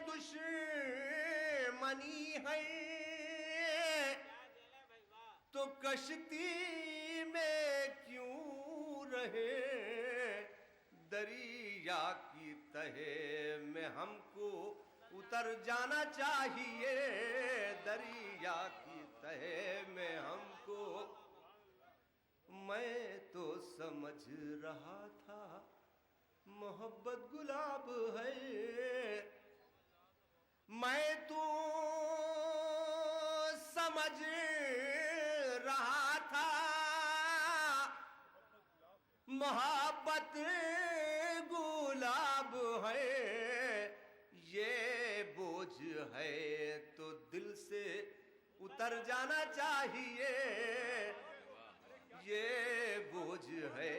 दुश्मनी है तो कश्ती में क्यों रहे, दरिया की तहे में हमको उतर जाना चाहिए, दरिया की तहे में हमको। मैं तो समझ रहा था मोहब्बत गुलाब है, मैं तो समझ रहा था मोहब्बत गुलाब है, ये बोझ है तो दिल से उतर जाना चाहिए, ये बोझ है।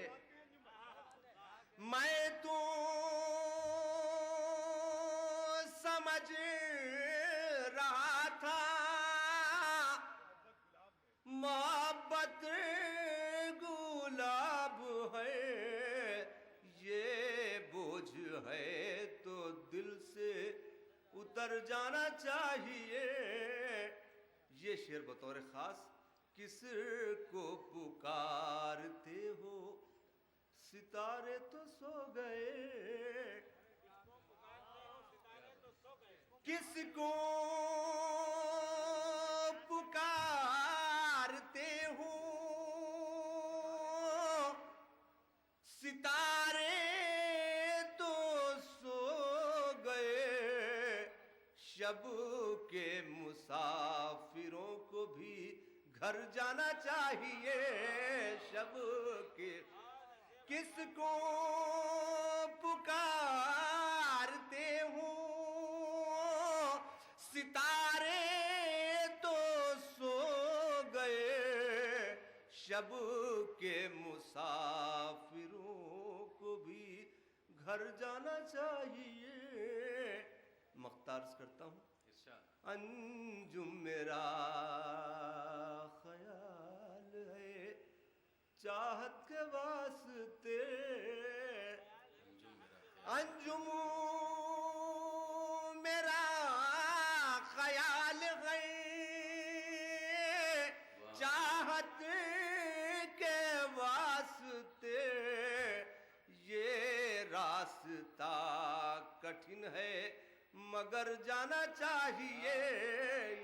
मैं तो समझ रहा था मोहब्बत गुलाब है, ये बोझ है तो दिल से उतर जाना चाहिए। ये शेर बतौर खास किस को पुकारते हो, सितारे तो सो गए, किसको पुकारते हो, सितारे तो सो गए, शब के मुसाफिरों को भी घर जाना चाहिए, शब के। किसको पुकारते हो, सितारे तो सो गए, शब के मुसाफिरों को भी घर जाना चाहिए। मख्तार्स करता हूँ। अंजुम मेरा ख्याल है चाहत के वास्ते, अंजुम मेरा ख्याल है चाहत के वास्ते, ये रास्ता कठिन है मगर जाना चाहिए,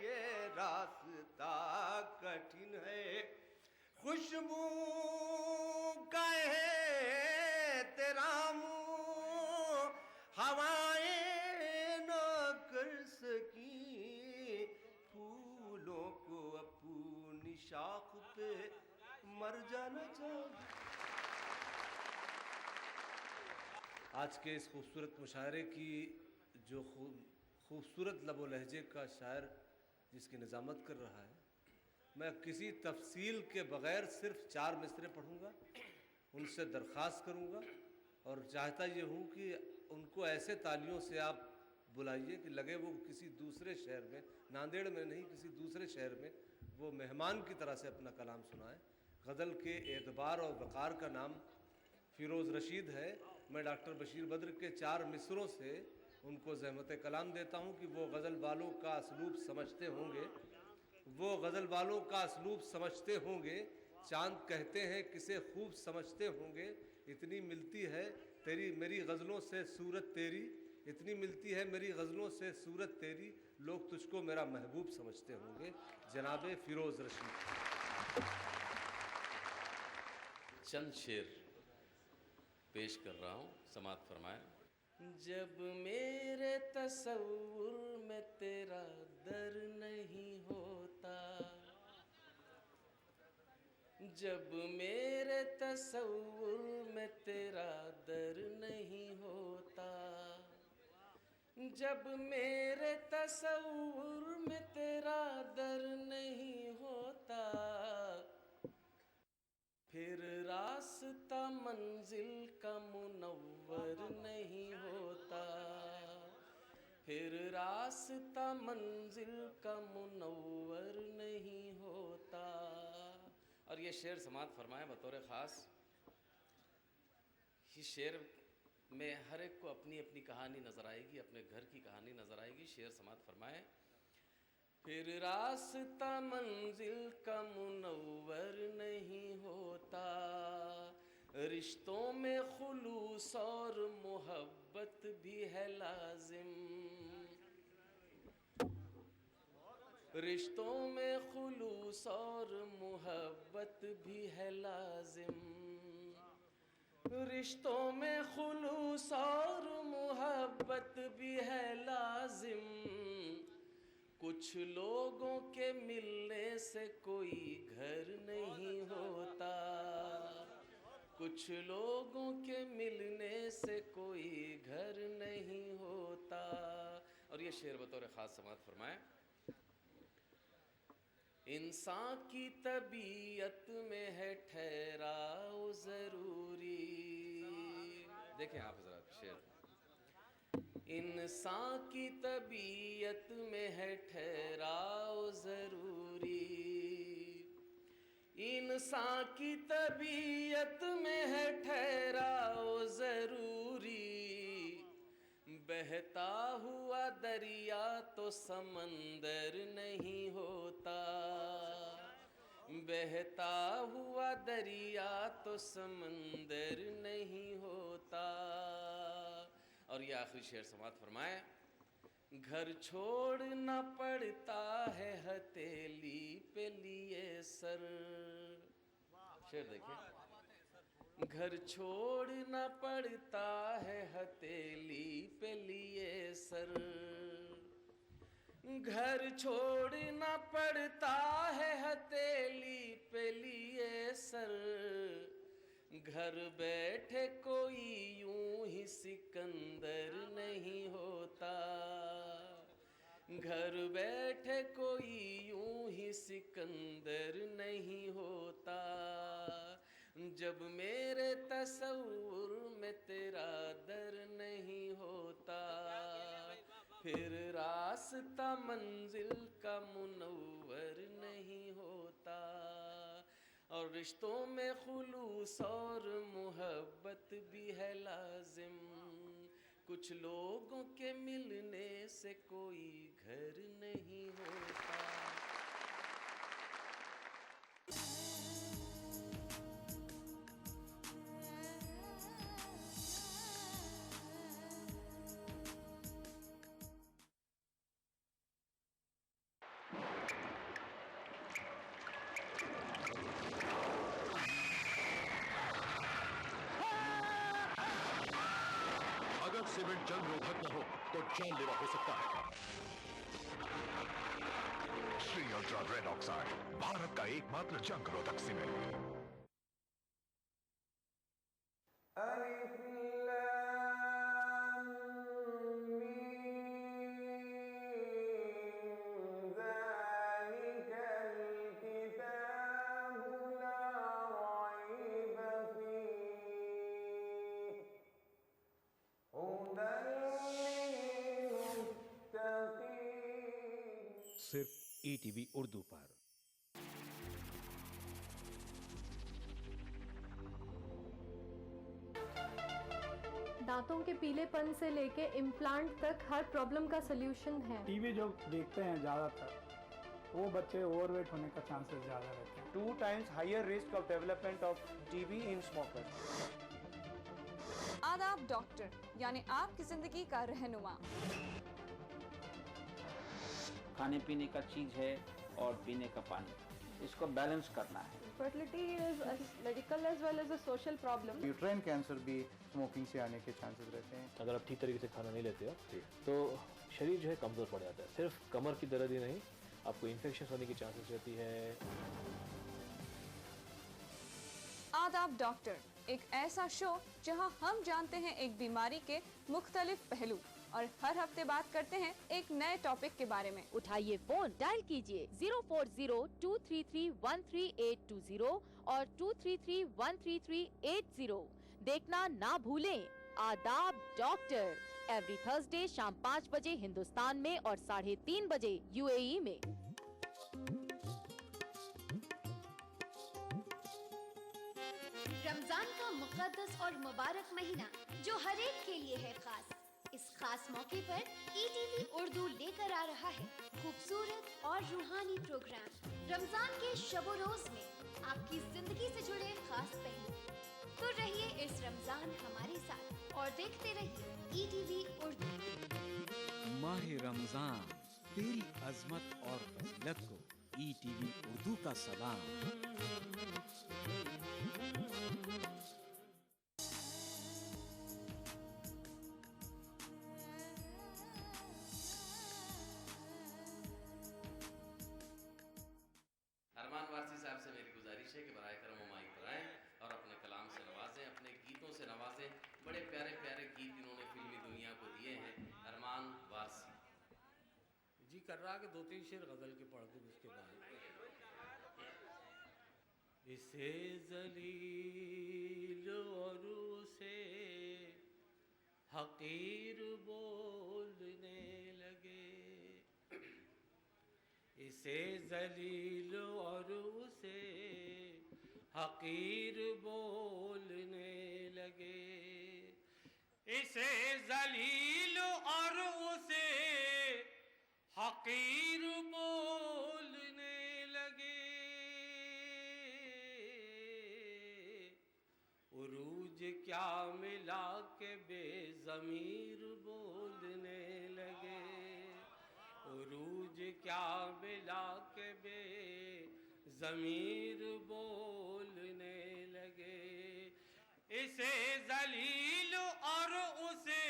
ये रास्ता कठिन है। खुशबू का है तेरा मुँह, हवाएं न कर सकी फूलों को अपनी शाख पे मर जाना चाहिए। आज के इस खूबसूरत मुशायरे की जो खूबसूरत लबो लहजे का शायर जिसकी निज़ामत कर रहा है, मैं किसी तफसील के बग़ैर सिर्फ 4 मिसरे पढ़ूँगा, उनसे दरख्वास्त करूँगा और चाहता ये हूँ कि उनको ऐसे तालियों से आप बुलाइए कि लगे वो किसी दूसरे शहर में, नांदेड़ में नहीं किसी दूसरे शहर में वो मेहमान की तरह से अपना कलाम सुनाएं। गज़ल के एतबार और वक़ार का नाम फ़िरोज़ रशीद है। मैं डॉक्टर बशीर बद्र के 4 मिसरों से उनको ज़हमत कलाम देता हूँ कि वो गज़ल वालों का असलूब समझते होंगे, वो गज़ल वालों का असलूब समझते होंगे। चाँद कहते हैं किसे खूब समझते होंगे, इतनी मिलती है तेरी मेरी गज़लों से सूरत तेरी, इतनी मिलती है मेरी गज़लों से सूरत तेरी, लोग तुझको मेरा महबूब समझते होंगे। जनाब फ़िरोज़ रशीद। चंद शेर पेश कर रहा हूँ, समात फरमाएं। जब मेरे तसव्वुर में तेरा दर नहीं होता, जब मेरे तसव्वुर में तेरा दर नहीं होता, जब मेरे तसव्वुर में तेरा दर नहीं होता, फिर रास्ता मंजिल का मुनव्वर नहीं होता, फिर रास्ता मंजिल का मुनव्वर नहीं होता। और ये शेर समात फरमाएं बतौर ख़ास। इस शेर में हर एक को अपनी अपनी कहानी नज़र आएगी, अपने घर की कहानी नज़र आएगी। शेर समाप्त फरमाए। फिर रास्ता मंजिल का मुनव्वर नहीं होता, रिश्तों में खुलूस और मोहब्बत भी है लाजिम, रिश्तों में खुलूस और मोहब्बत भी है लाजिम, रिश्तों में खुलूस और मोहब्बत भी है लाजिम, कुछ लोगों के मिलने से कोई घर नहीं होता, कुछ लोगों के मिलने से कोई घर नहीं होता। और ये शेर बतौर ख़ास समाप्त फरमाए। इंसान की तबीयत में है ठहराव ज़रूरी, देखें आप हजरात शेर, इंसान की तबीयत में है ठहराव ज़रूरी, इंसान की तबीयत में है ठहराव ज़रूरी, बहता हुआ दरिया तो समंदर नहीं होता, बहता हुआ दरिया तो समंदर नहीं होता। और ये आखिरी शेर समाप्त फरमाए। घर छोड़ना पड़ता है हथेली पे लिए सर, शेर देखिए, घर छोड़ना पड़ता है हथेली पे लिए सर, घर छोड़ना पड़ता है हथेली पे लिए सर, घर बैठे कोई यूं ही सिकंदर नहीं होता, घर बैठे कोई यूं ही सिकंदर नहीं होता, जब मेरे तसव्वुर में तेरा दर नहीं होता, फिर रास्ता मंजिल का मुनव्वर नहीं होता, और रिश्तों में खुलूस और मोहब्बत भी है लाजिम, कुछ लोगों के मिलने से कोई घर नहीं होता। अगर सीमेंट जंग रोधक न हो तो जानलेवा हो सकता है। Shri ultra red oxide, Bharat का एकमात्र जंग रोधक सीमेंट। सिर्फ ईटीवी उर्दू पर। दांतों के पीलेपन से लेके इम्प्लांट तक हर प्रॉब्लम का सलूशन है। टीवी जो देखते हैं ज़्यादातर वो बच्चे ओवरवेट होने का चांसेस ज़्यादा रहते हैं। 2 times higher risk of development of TB in smokers. आदाब डॉक्टर, यानी आपकी जिंदगी का रहनुमा। खाने पीने का चीज़ है और पीने का पानी, इसको बैलेंस करना है। Fertility is a medical as well as a social problem. Uterine cancer भी स्मोकिंग से आने के चांसेस रहते हैं। अगर आप ठीक तरीके से खाना नहीं लेते हो तो शरीर जो है कमज़ोर पड़ जाता है। सिर्फ कमर की दर्द ही नहीं, आपको इन्फेक्शन होने की चांसेस रहती है। आदाब डॉक्टर, एक ऐसा शो जहां हम जानते हैं एक बीमारी के मुख्तलिफ पहलू और हर हफ्ते बात करते हैं एक नए टॉपिक के बारे में। उठाइए फोन, डायल कीजिए 040-233-13820 और 233-13380। देखना ना भूलें। आदाब डॉक्टर, एवरी थर्सडे शाम 5 बजे हिंदुस्तान में और 3:30 बजे यूएई में। रमजान का मुकद्दस और मुबारक महीना जो हर एक के लिए है खास, इस खास मौके पर ETV उर्दू लेकर आ रहा है खूबसूरत और रूहानी प्रोग्राम रमजान के शबो रोज में आपकी जिंदगी से जुड़े खास पहलू। तो रहिए इस रमजान हमारे साथ और देखते रहिए ETV उर्दू। माह रमजान तेरी अजमत और फजीलत को ETV उर्दू का सलाम। अरमान वारसी साहब से मेरी गुजारिश है कि बराए करम माइक पर आएं और अपने कलाम से नवाजें, अपने गीतों से नवाजें। बड़े प्यारे प्यारे गीत इन्होंने फिल्मी दुनिया को दिए हैं। अरमान वारसी जी कर रहा कि 2-3 शेर गज़ल के पढ़ दूँ उसके बाद। इसे जलील और उसे हकीर बोलने लगे, इसे जलील और उसे हकीर बोलने लगे, इसे जलील और उसे हकीर बोलने लगे। उरूज क्या मिला के बेज़मीर बोलने लगे, उरूज क्या मिला के बेज़मीर बोलने लगे, इसे जलील और उसे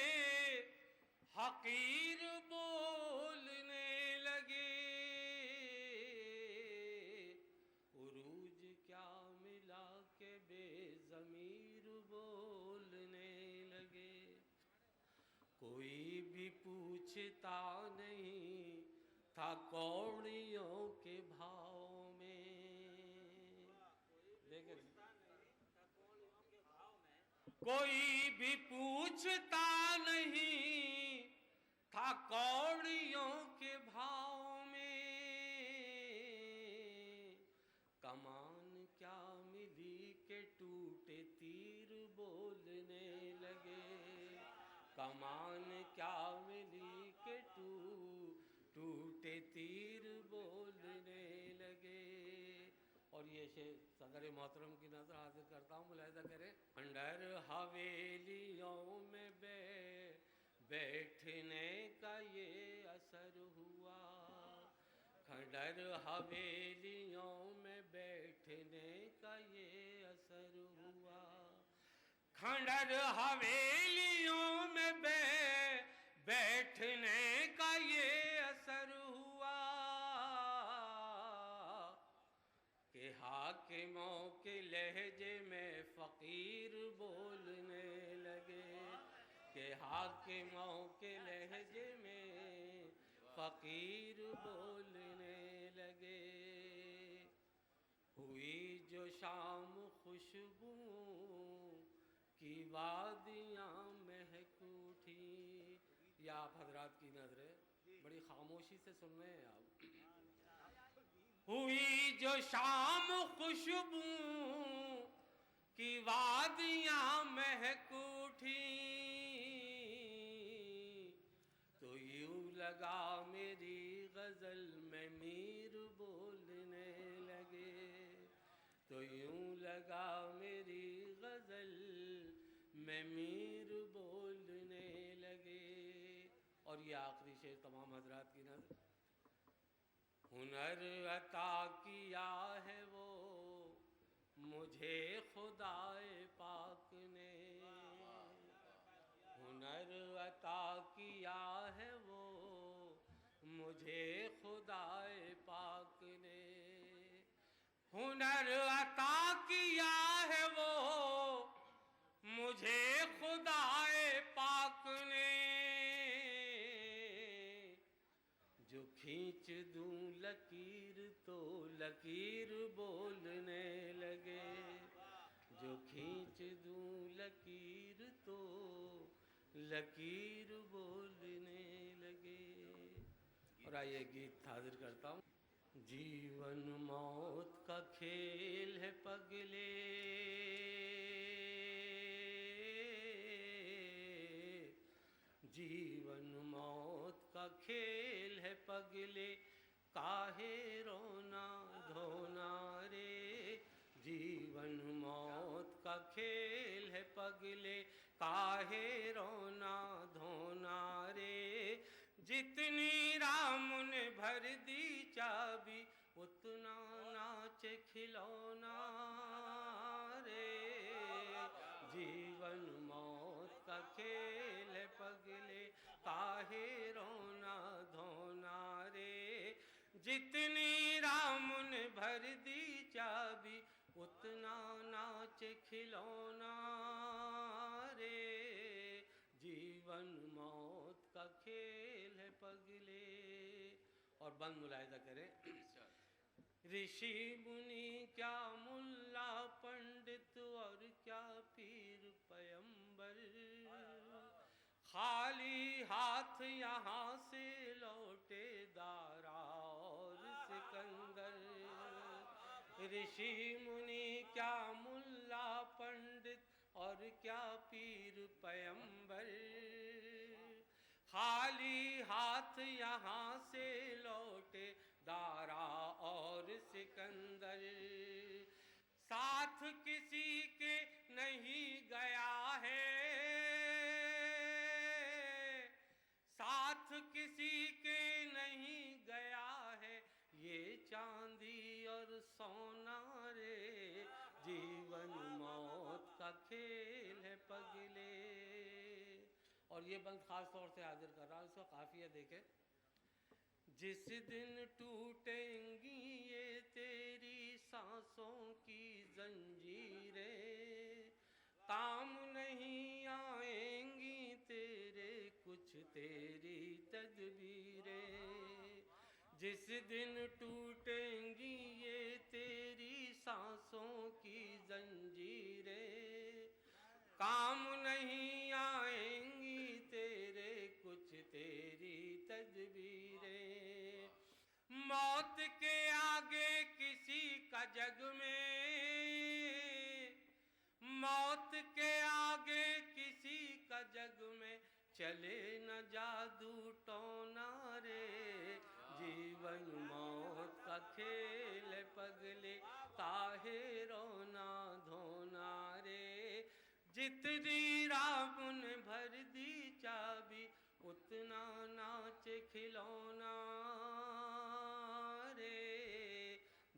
हकीर बोलने लगे। उरूज क्या मिला के बेज़मीर बोलने लगे। कोई भी पूछता नहीं था कौड़ियों के भाव में, देखें कोई भी पूछता नहीं था कौड़ियों के भाव में। कमान क्या मिली के टूटे तीर बोलने लगे, कमान क्या मिली के टूटे तीर बोलने लगे। और ये शेर सदर मोहतरम की नजर हाजिर करता हूँ, मुलाहिजा करें। खंडर हवेलियों में बैठने का ये असर हुआ, खंडर हवेलियों में बैठने का ये असर हुआ, खंडर हवेलियों में बैठने का ये असर हुआ कि हाकिमों के लहजे में फ़कीर बोलने लगे, कि हाकिमों के लहजे में फ़कीर बोलने लगे। हुई जो शाम खुशबुओं की वादियाँ महक उठी। या आप हजरात की नजरें बड़ी खामोशी से सुन रहे हैं आप। हुई जो शाम खुशबुओं की वादियाँ महक उठी, तो यूं लगा मेरी गजल में मीर बोलने लगे, तो यूं लगा मेरी गजल में मीर बोलने लगे। और ये आखिरी शेर तमाम हजरात की नजर। हुनर अता किया है वो मुझे खुदाए पाक ने, हुनर अता किया है वो मुझे खुदाए पाक ने, हुनर अता किया है वो मुझे खुदाए पाक ने। जो खींच दूं लकीर तो लकीर बोलने लगे, जो खींच दूं लकीर तो लकीर बोलने लगे। और आइए गीत हाजिर करता हूँ। जीवन मौत का खेल है पगले, जीवन पगले, काहे रोना धोना रे, जीवन मौत का खेल है पगले, काहे रोना धोना रे, जितनी राम ने भर दी चाबी, उतना नाचे खिलौना रे, जीवन मौत का खेल है पगले, काहे रोना धोना रे, जितनी राम ने भर दी चाबी, उतना नाचे खिलौना रे, जीवन मौत का खेल है पगले। और बंद मुलाहिजा करें। ऋषि मुनि क्या मुल्ला पंडित और क्या पीर पैगंबर, खाली हाथ यहाँ से लौटे दारा और सिकंदर। ऋषि मुनि क्या मुल्ला पंडित और क्या पीर पैगंबर, खाली हाथ यहाँ से लौटे दारा और सिकंदर। साथ किसी के नहीं गया है, साथ किसी के नहीं गया है, ये चांदी और सोना रे, जीवन मौत का खेल है पगले। और ये बंद खास तौर से हाजिर कर रहा हूँ, इसका काफिया देखें। जिस दिन टूटेंगी ये तेरी सांसों की जंजीरें, काम नहीं आएंगी तेरे कुछ तेरी तदबीरें। जिस दिन टूटेंगी ये तेरी सांसों की जंजीरें, काम नहीं आएंगी तेरे कुछ तेरी तदबीरें। मौत के आगे किसी का जग में, मौत के आगे किसी का जग में, चले न जादू टोना रे, जीवन मौत का खेल पगले, काहे रोना धोना रे, जितनी राम ने भर दी चाबी, उतना नाचे खिलौना रे,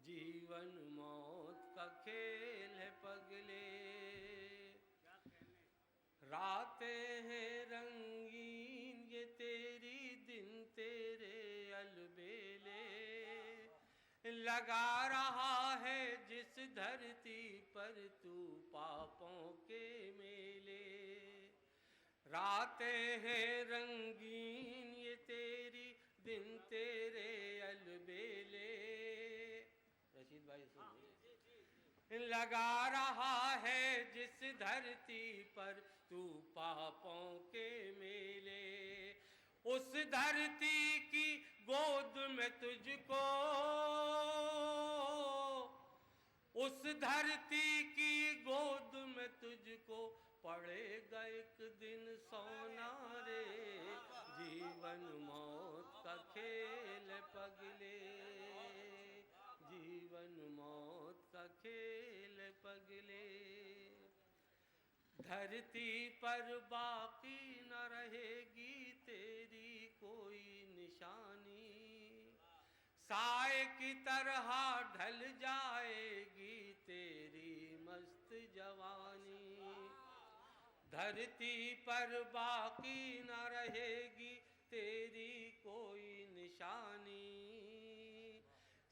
जीवन मौत का खेल है पगले। रातें हैं रंगीन ये तेरी, दिन तेरे अलबेले, लगा रहा है जिस धरती पर तू पापों के मेले। रातें हैं रंगीन ये तेरी, दिन तेरे अलबेले। रशीद भाई सुनिए। लगा रहा है जिस धरती पर तू पापों के मेले, उस धरती की गोद में तुझको, उस धरती की गोद में तुझको पड़ेगा एक दिन सोना रे, जीवन मौत का खेल पगले, जीवन मौत का खेल पगले। धरती पर बाकी न रहेगी तेरी कोई निशानी, साए की तरह ढल जाएगी तेरी मस्त जवानी। धरती पर बाकी न रहेगी तेरी कोई निशानी,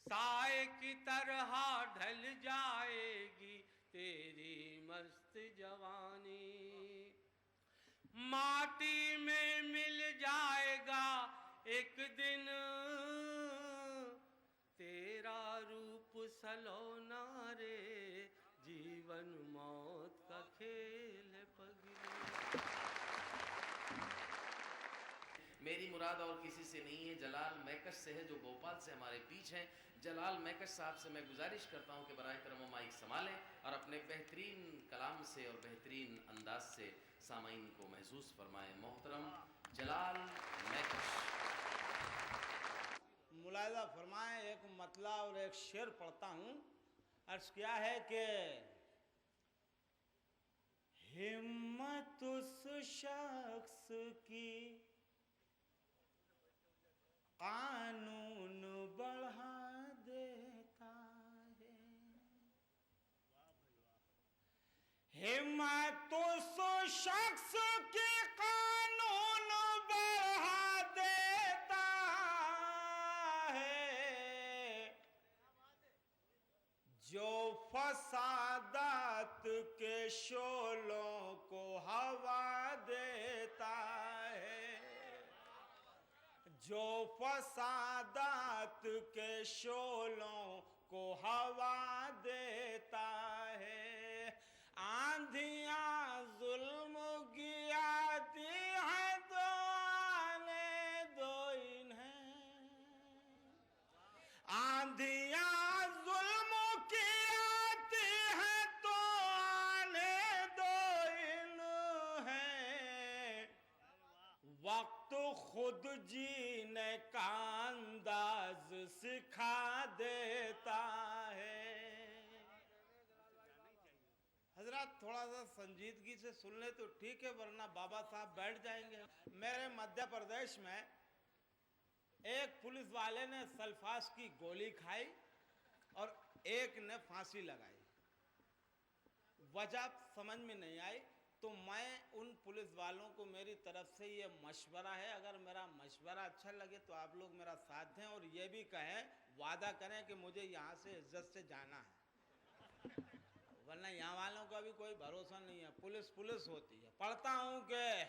साए की तरह ढल जाएगी तेरी मस्त जवानी। माटी में मिल जाएगा एक दिन तेरा रूप सलोना रे, जीवन मौत का खेल पगले। मेरी मुराद और किसी से नहीं है, जलाल मैकश से है जो भोपाल से हमारे बीच हैं। जलाल मैकश साहब से मैं गुजारिश करता हूं कि बराए करम माइक संभालें और अपने बेहतरीन कलाम से और बेहतरीन अंदाज से सामाईन को महसूस फरमाएं। मोहतरम जलाल मैकश। फरमाएं। एक मतला और एक शेर पढ़ता हूँ। अर्ज क्या है कि हिम्मत उस शख्स की कानून बढ़ा देता है। हिम्मत उस शख्स की कानून बढ़ा देता है जो फसादात के शोलों को हवा देता है। जो फसादात के शोलों को हवा देता है। आंधियां जुल्म की आती हैं तो आने दो इन्हें। आंधियां जुल्म की आती हैं तो आने दो इन्हें। वक्त खुद जीने का अंदाज सिखा देता है। हजरत थोड़ा सा संजीदगी से सुन ले तो ठीक है, वरना बाबा साहब बैठ जाएंगे। मेरे मध्य प्रदेश में एक पुलिस वाले ने सल्फास की गोली खाई और एक ने फांसी लगाई। वजह समझ में नहीं आई, तो मैं उन पुलिस वालों को मेरी तरफ से ये मशवरा है, अगर मेरा मशवरा अच्छा लगे तो आप लोग मेरा साथ दें और ये भी कहें, वादा करें कि मुझे यहाँ से इज्जत से जाना है, वरना यहाँ वालों का भी कोई भरोसा नहीं है। पुलिस पुलिस होती है। पढ़ता हूँ कि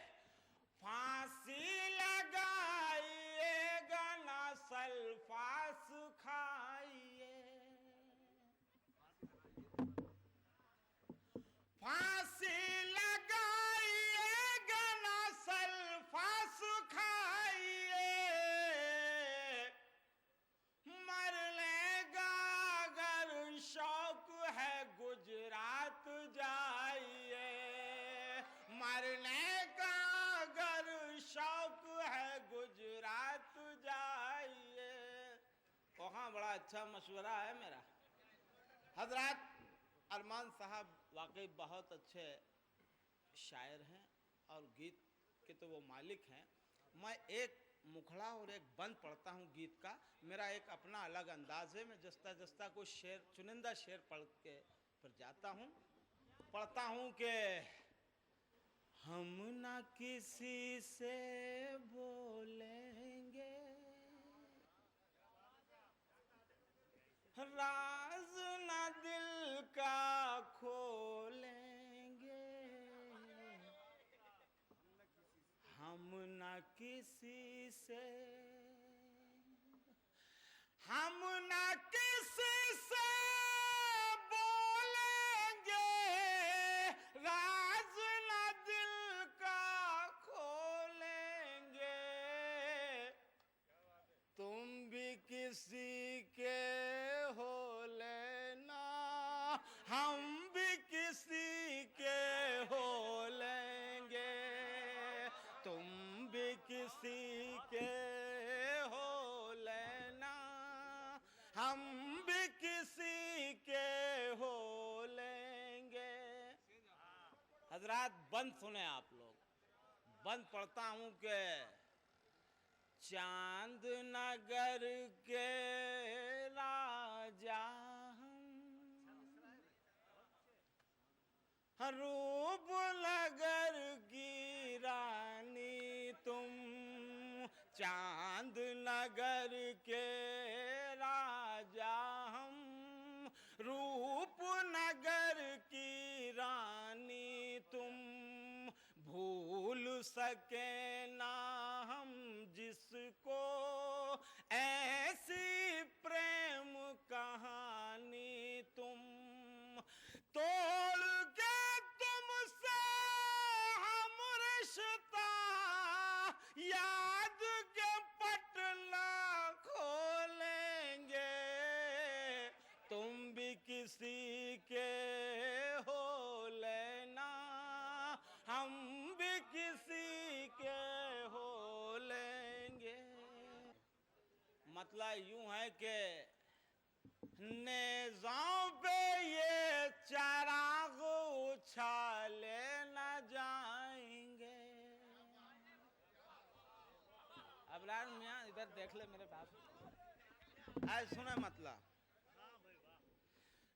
फांसी लगाइएगा ना सल्फास खाइए। फांसी लगाइएगा ना सल्फास खाइए। मरने का अगर शौक है गुजरात जाइए। मरने का अगर शौक है गुजरात जाइए। वहाँ बड़ा अच्छा मशवरा है मेरा। हजरत अरमान साहब वाकई बहुत अच्छे शायर हैं और गीत के तो वो मालिक हैं। मैं एक मुखड़ा और एक बंद पढ़ता हूँ गीत का। मेरा एक अपना अलग अंदाज है। मैं जस्ता जस्ता कुछ शेर, चुनिंदा शेर पढ़ के फिर जाता हूँ। पढ़ता हूँ कि हम ना किसी से बोलेंगे, राज ना दिल का खोलेंगे। हम ना किसी से, हम ना किसी से बोलेंगे, राज ना दिल का खोलेंगे। तुम भी किसी के हो लेना, हम भी किसी के हो लेंगे। तुम भी किसी के हो लेना, हम भी किसी के हो लेंगे। हजरात बंद सुने आप लोग। बंद पढ़ता हूँ कि चांद नगर के राजा हम, रूप नगर की रानी तुम। चांद नगर के राजा हम, रूप नगर की रानी तुम। भूल सके ना हम जिसको ऐसी प्रेम कहानी तुम। तोड़ के तुमसे हम रिश्ता याद के पटना खोलेंगे। तुम भी किसी के हो लेना, हम भी किसी के हो ले। मतलब यूं है कि नेज़ों पे ये चराग उछाले न जाएंगे। अबरार मियाँ इधर देख ले मेरे पास, आज सुने मतलब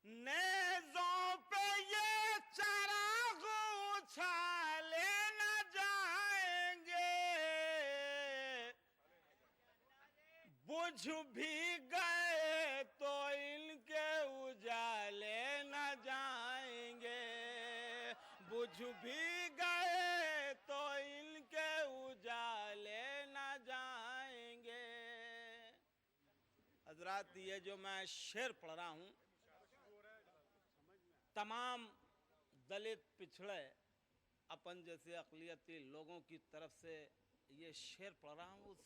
नेज़ों पे ये चराग उछाले न जाएंगे, बुझ भी गए तो इनके उजाले न जाएंगे, बुझ भी गए तो इनके उजाले न जाएंगे। हजरात, ये जो मैं शेर पढ़ रहा हूँ, तमाम दलित पिछड़े अपन जैसे अक़लियती लोगों की तरफ से ये शेर पढ़ रहा हूँ उस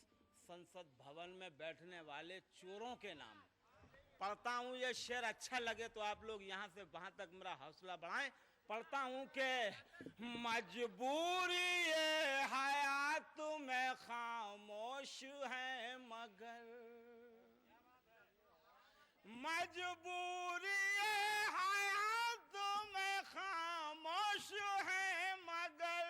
संसद भवन में बैठने वाले चोरों के नाम पढ़ता हूँ। ये शेर अच्छा लगे तो आप लोग यहाँ से वहाँ तक मेरा हौसला बढ़ाएं। पढ़ता हूँ कि मजबूरी ये हयात में खामोश है मगर, मजबूरी ये हयात में खामोश है मगर,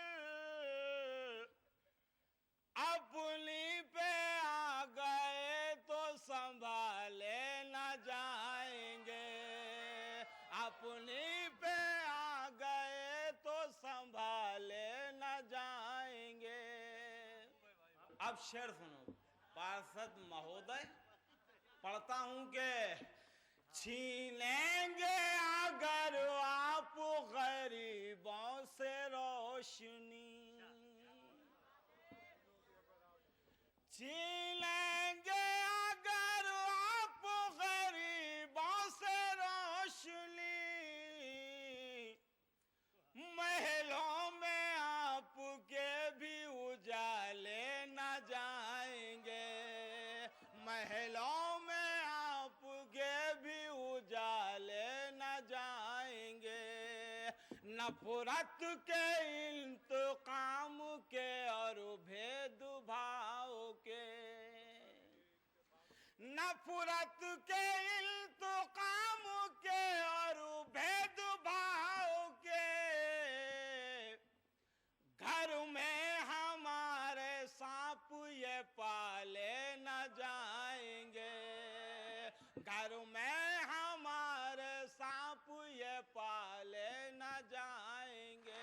अपनी पे आ गए तो संभाले न जाएंगे, अपनी पे आ गए तो संभाले न जाएंगे। अब शेर सुनो पार्षद महोदय, पढ़ता हूँ कि छीनेंगे अगर आप गरीबों से रोशनी, छीनेंगे अगर आप गरीबों से रोशनी, महलों में आपके भी उजाले न जाएंगे, महलों में आपके भी उजाले न जाएंगे। नफरत के इंतकाम के और भेदभाव के, नफरत के इंतकाम के और भेदभाव के, घर में हमारे सांप ये पाले न जाएंगे, घर में हमारे सांप ये पाले न जाएंगे।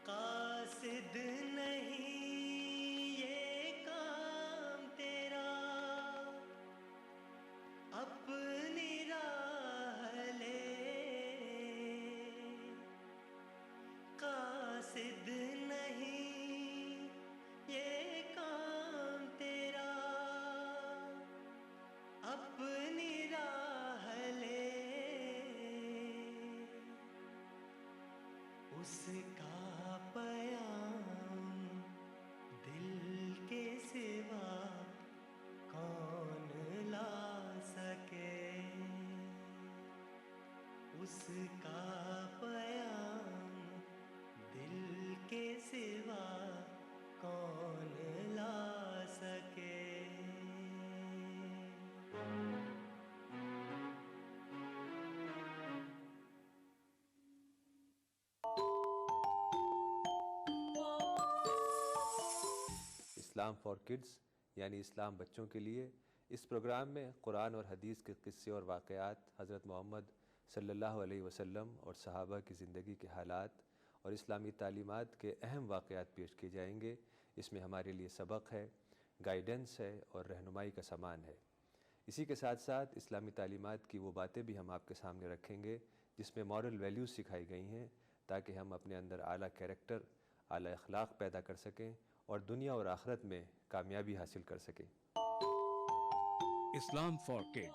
कासिद नहीं ये काम तेरा, अपनी राह ले, कासिद नहीं ये काम तेरा, अपनी राह ले, उसका पयाम दिल के सिवा कौन ला सके, उसका पयाम दिल के सिवा कौन ला सके। इस्लाम फॉर किड्स यानी इस्लाम बच्चों के लिए, इस प्रोग्राम में कुरान और हदीस के क़िस्से और वाक़यात, हज़रत मोहम्मद सल्लल्लाहु अलैहि वसल्लम और सहाबा की ज़िंदगी के हालात और इस्लामी तालीमात के अहम वाक़यात पेश किए जाएंगे। इसमें हमारे लिए सबक है, गाइडेंस है और रहनुमाई का सामान है। इसी के साथ साथ इस्लामी तालीमात की वो बातें भी हम आपके सामने रखेंगे जिसमें मॉरल वैल्यूज़ सिखाई गई हैं, ताकि हम अपने अंदर आला कैरेक्टर, आला अखलाक पैदा कर सकें और दुनिया और आखिरत में कामयाबी हासिल कर सकें। इस्लाम फॉर किड्स